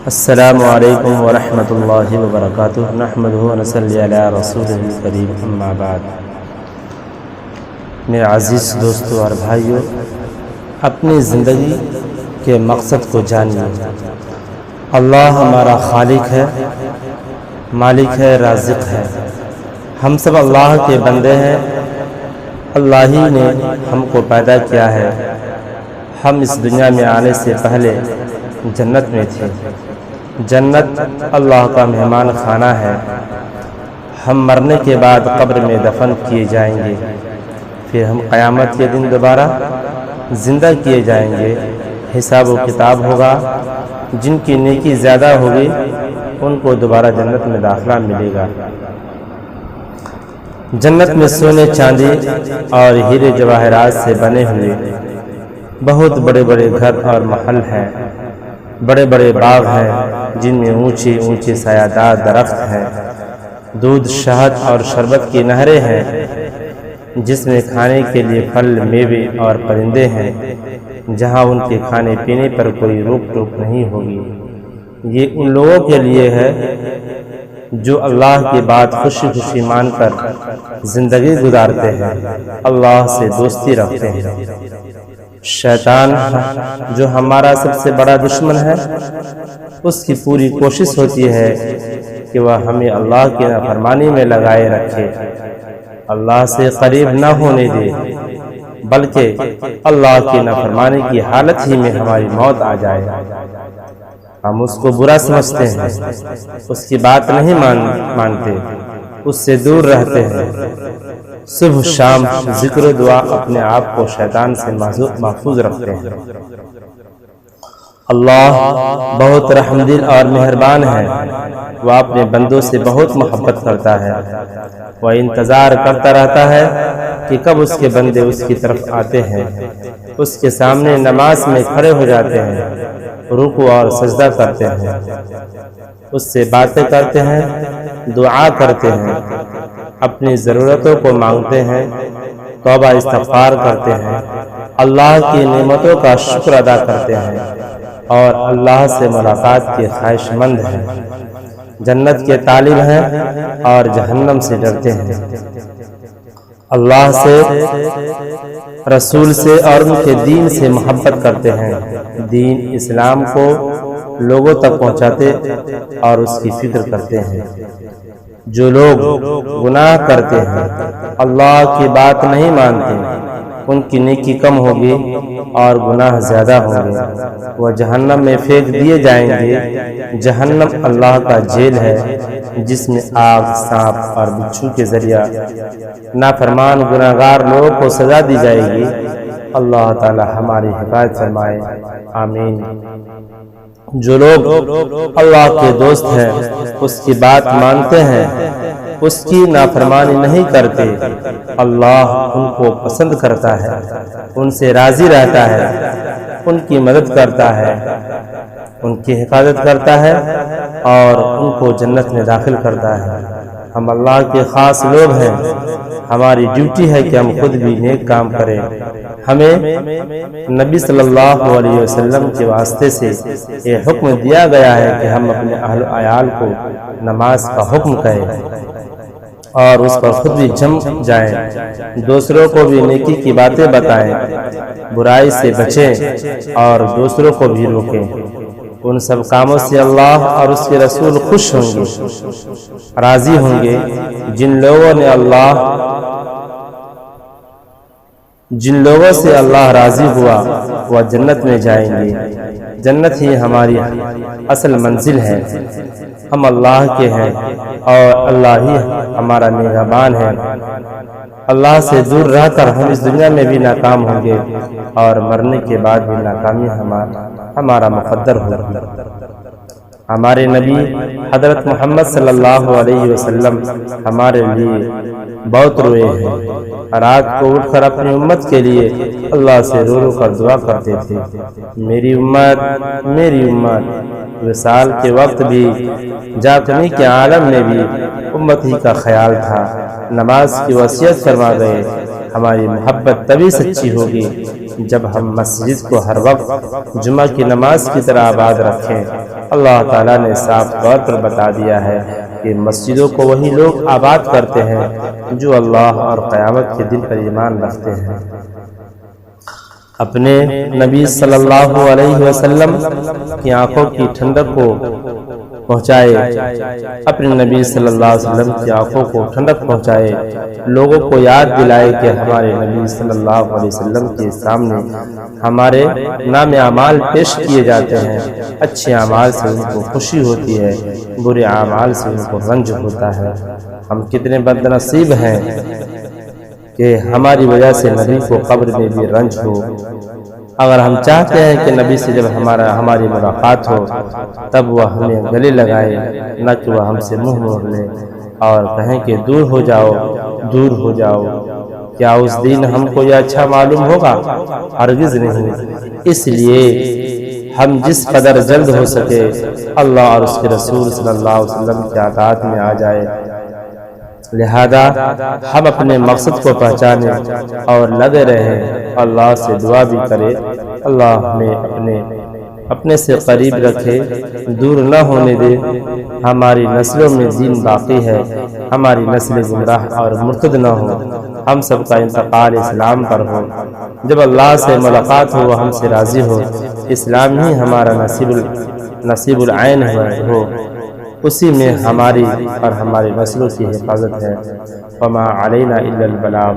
السلام علیکم ورحمۃ اللہ وبرکاتہ نحمدہ ونصلی علی رسولہ الکریم اما بعد۔ میرے عزیز دوستوں اور بھائیوں، اپنی زندگی کے مقصد کو جانیے۔ اللہ ہمارا خالق ہے، مالک ہے، رازق ہے۔ ہم سب اللہ کے بندے ہیں۔ اللہ ہی نے ہم کو پیدا کیا ہے۔ ہم اس دنیا میں آنے سے پہلے جنت میں تھے۔ جنت اللہ کا مہمان خانہ ہے۔ ہم مرنے کے بعد قبر میں دفن کیے جائیں گے، پھر ہم قیامت کے دن دوبارہ زندہ کیے جائیں گے۔ حساب و کتاب ہوگا۔ جن کی نیکی زیادہ ہوگی ان کو دوبارہ جنت میں داخلہ ملے گا۔ جنت میں سونے، چاندی اور ہیرے جواہرات سے بنے ہوئے بہت بڑے بڑے گھر اور محل ہیں۔ بڑے بڑے باغ ہیں جن میں اونچے اونچے سایہ دار درخت ہیں۔ دودھ، شہد اور شربت کی نہریں ہیں جس میں کھانے کے لیے پھل، میوے اور پرندے ہیں، جہاں ان کے کھانے پینے پر کوئی روک ٹوک نہیں ہوگی۔ یہ ان لوگوں کے لیے ہے جو اللہ کی بات خوشی خوشی مان کر زندگی گزارتے ہیں، اللہ سے دوستی رکھتے ہیں۔ شیطان جو ہمارا سب سے بڑا دشمن ہے، اس کی پوری کوشش ہوتی ہے کہ وہ ہمیں اللہ کی نافرمانی میں لگائے رکھے، اللہ سے قریب نہ ہونے دے، بلکہ اللہ کی نافرمانی کی حالت ہی میں ہماری موت آ جائے۔ ہم اس کو برا سمجھتے ہیں، اس کی بات نہیں مانتے، اس سے دور رہتے ہیں۔ صبح شام ذکر و دعا اپنے آپ کو شیطان سے محفوظ رکھتے ہیں۔ اللہ بہت رحم دل اور مہربان ہے۔ وہ اپنے بندوں سے بہت محبت کرتا ہے۔ وہ انتظار کرتا رہتا ہے کہ کب اس کے بندے اس کی طرف آتے ہیں، اس کے سامنے نماز میں کھڑے ہو جاتے ہیں، رکوع اور سجدہ کرتے ہیں، اس سے باتیں کرتے ہیں، دعا کرتے ہیں، اپنی ضرورتوں کو مانگتے ہیں، توبہ استغفار کرتے ہیں، اللہ کی نعمتوں کا شکر ادا کرتے ہیں اور اللہ سے ملاقات کے خواہش مند ہیں۔ جنت کے طالب ہیں اور جہنم سے ڈرتے ہیں۔ اللہ سے، رسول سے اور ان کے دین سے محبت کرتے ہیں۔ دین اسلام کو لوگوں تک پہنچاتے اور اس کی فکر کرتے ہیں۔ جو لوگ گناہ کرتے ہیں، اللہ کی بات نہیں مانتے، ان کی نیکی کم ہوگی اور گناہ زیادہ ہوں گے۔ وہ جہنم میں پھینک دیے جائیں گے۔ جہنم اللہ کا جیل ہے جس میں آگ، سانپ اور بچھو کے ذریعہ نافرمان گناہگار لوگوں کو سزا دی جائے گی۔ اللہ تعالی ہماری حفاظت فرمائے، آمین۔ جو لوگ اللہ کے دوست ہیں، اس کی بات مانتے ہیں، اس کی نافرمانی نہیں کرتے، اللہ ان کو پسند کرتا ہے، ان سے راضی رہتا ہے، ان کی مدد کرتا ہے، ان کی حفاظت کرتا ہے اور ان کو جنت میں داخل کرتا ہے۔ ہم اللہ کے خاص لوگ ہیں۔ ہماری ڈیوٹی ہے کہ ہم خود بھی نیک کام کریں۔ ہمیں نبی صلی اللہ علیہ وسلم کے واسطے سے یہ حکم دیا گیا ہے کہ ہم اپنے اہل و عیال کو نماز کا حکم کریں اور اس پر خود بھی جم جائیں، دوسروں کو بھی نیکی کی باتیں بتائیں، برائی سے بچیں اور دوسروں کو بھی روکیں۔ ان سب کاموں سے اللہ اور اس کے رسول خوش ہوں گے، راضی ہوں گے۔ جن لوگوں سے اللہ راضی ہوا وہ جنت میں جائیں گے۔ جنت ہی ہماری اصل منزل ہے۔ ہم اللہ کے ہیں اور اللہ ہی ہمارا نگہبان ہے۔ اللہ سے دور رہ کر ہم اس دنیا میں بھی ناکام ہوں گے اور مرنے کے بعد بھی ناکامی ہمارا مقدر ہوگی۔ ہمارے نبی حضرت محمد صلی اللہ علیہ وسلم ہمارے لیے بہت روئے ہیں۔ رات کو اٹھ کر اپنی امت کے لیے اللہ سے رو رو کر دعا کرتے تھے، میری امت، میری امت۔ وصال کے وقت بھی، جاگنے کے عالم میں بھی امت ہی کا خیال تھا۔ نماز کی وصیت فرما گئے، ہماری محبت تبھی سچی ہوگی جب ہم مسجد کو ہر وقت جمعہ کی نماز کی طرح آباد رکھیں اللہ تعالیٰ نے صاف طور پر بتا دیا ہے کہ مسجدوں کو وہی لوگ آباد کرتے ہیں جو اللہ اور قیامت کے دن پر ایمان رکھتے ہیں۔ اپنے نبی صلی اللہ علیہ وسلم کی آنکھوں کی ٹھنڈک کو پہنچائے، اپنے نبی صلی اللہ علیہ وسلم کی آنکھوں کو ٹھنڈک پہنچائے، لوگوں کو یاد دلائے کہ ہمارے نبی صلی اللہ علیہ وسلم کے سامنے ہمارے نام اعمال پیش کیے جاتے ہیں۔ اچھے اعمال سے ان کو خوشی ہوتی ہے، برے اعمال سے ان کو رنج ہوتا ہے۔ ہم کتنے بد نصیب ہیں کہ ہماری وجہ سے نبی کو قبر میں بھی رنج ہو۔ اگر ہم چاہتے ہیں کہ نبی سے جب ہماری ملاقات ہو تب وہ ہمیں گلے لگائے، نہ کہ وہ ہم سے منہ موڑ لے اور کہیں کہ دور ہو جاؤ، دور ہو جاؤ۔ کیا اس دن ہم کو یہ اچھا معلوم ہوگا؟ ہرگز نہیں۔ اس لیے ہم جس قدر جلد ہو سکے اللہ اور اس کے رسول صلی اللہ علیہ وسلم کی اطاعت میں آ جائے۔ لہذا ہم اپنے مقصد کو پہچانے اور لگے رہیں، اللہ سے دعا بھی کرے اللہ ہمیں اپنے سے قریب رکھے، دور نہ ہونے دے۔ ہماری نسلوں میں دین باقی ہے، ہماری نسل گمراہ اور مرتد نہ ہو، ہم سب کا انتقال اسلام پر ہو۔ جب اللہ سے ملاقات ہو وہ ہم سے راضی ہو، اسلام ہی ہمارا نصیب العین ہو، اسی میں ہماری اور ہماری نسلوں کی حفاظت ہے۔ وما علینا الا البلاغ۔